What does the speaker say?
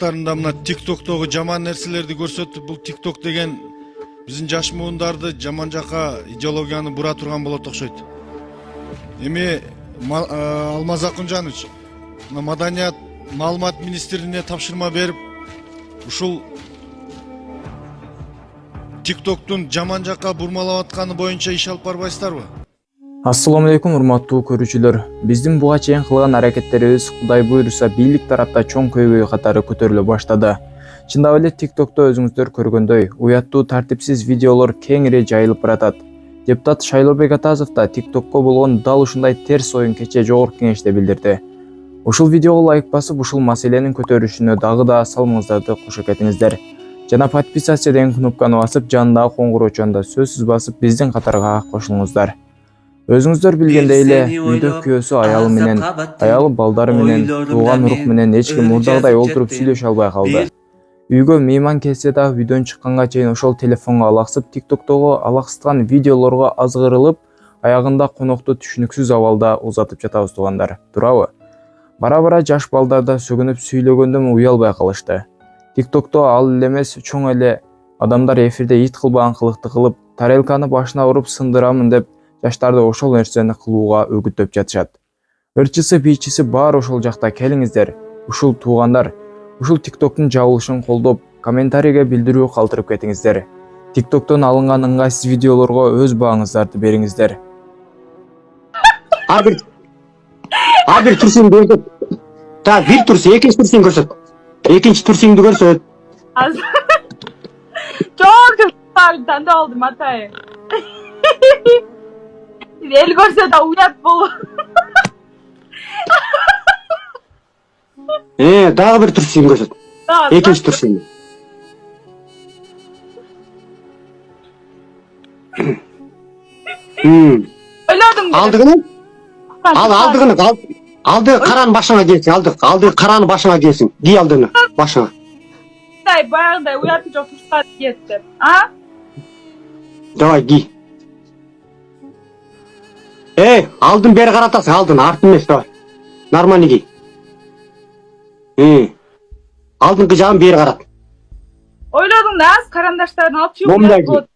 тармактарында мына TikTok'тогу жаман нерселерди көрсөтүп, бул TikTok деген биздин жаш муундарды жаман жака идеологияны бура турган болот окшойт. Эми Алмаз Акунжанович, Маданият маалымат министрине тапшырма берип, ушул TikTok'тун жаман жака бурмалап атканы боюнча иш алып барбайсыздарбы? Ассаламу алейкум урматтуу көрүүчүлөр. Биздин буга чейин кылган аракеттерибиз Кудай буйруса бийлик тарапта чоң көйгөй катары көтөрүлө баштады. Чындап эле TikTok'то өзүңүздөр көргөндөй, уяттуу тартипсиз видеолор кеңири жайылып баратат. Депутат Шайлообек Атазов да TikTok'ко болгон дал ушундай терс оюн кечээ жогорку кеңеште билдирди. Ушул видеого лайк басып, ушул маселенин көтөрүлүшүнө дагы да салымыңыздарды кошо кетиңиздер. Жана подписаться деген кнопканы басып, жанындагы коңгуроочуну да сөзсүз басып, биздин катарга кошулуңуздар. Өзүңүздөр билгендей эле, үйдө күйөөсү аялы менен, аялы балдары менен, тууган урук менен эч ким мурдагыдай олтуруп сүйлөшө албай калды. Үйгө мейман келсе да үйдөн чыкканга чейин ошол телефонго алаксып, TikTok'тогу алаксыткан видеолорго азгырылып, аягында конокту түшүнүксүз абалда узатып жатабыз туугандар. Турабы? Бара-бара жаш балдар да сөгүнүп сүйлөгөндө уялбай калышты. TikTok'то ал эле эмес, чоң эле адамдар эфирде ит кылбаган кылыкты кылып, тарелканы башына уруп сындырамын деп жаштарды ошол нерсени кылууга өгүттөп жатышат. Ырчысы, бийчиси баары ошол жакта. Келиңиздер. Ушул туугандар, ушул TikTok'тун жабылышын колдоп, комментарийге билдирүү калтырып кетиңиздер. TikTok'тон алынган ыңгайсыз видеолорго өз бааңыздарды бериңиздер. Абир турсун көрсөт. Так, бир турсун, экинчи турсун көрсөт. Экинчи турсуңду көрсөт. Çok tanda aldım hatayı. El görse de uyat bol. Дагы бир турсун көрсөт. Экинчи турсун. Oyladım. Алдыгыны? Алдыгыны, алды караны башыңа келсин, алды караны башыңа келсин. Ди алдыны башыңа. Bayağıda uyatı çok tutsat yetti. Ha? Давай, ди. Алдын бери каратасың, алдын, артын эмес, давай. Нормально ди. Алдыңкы жагын бери карат. Oyladım da az karandaşlarını atıyor. Момдай ди.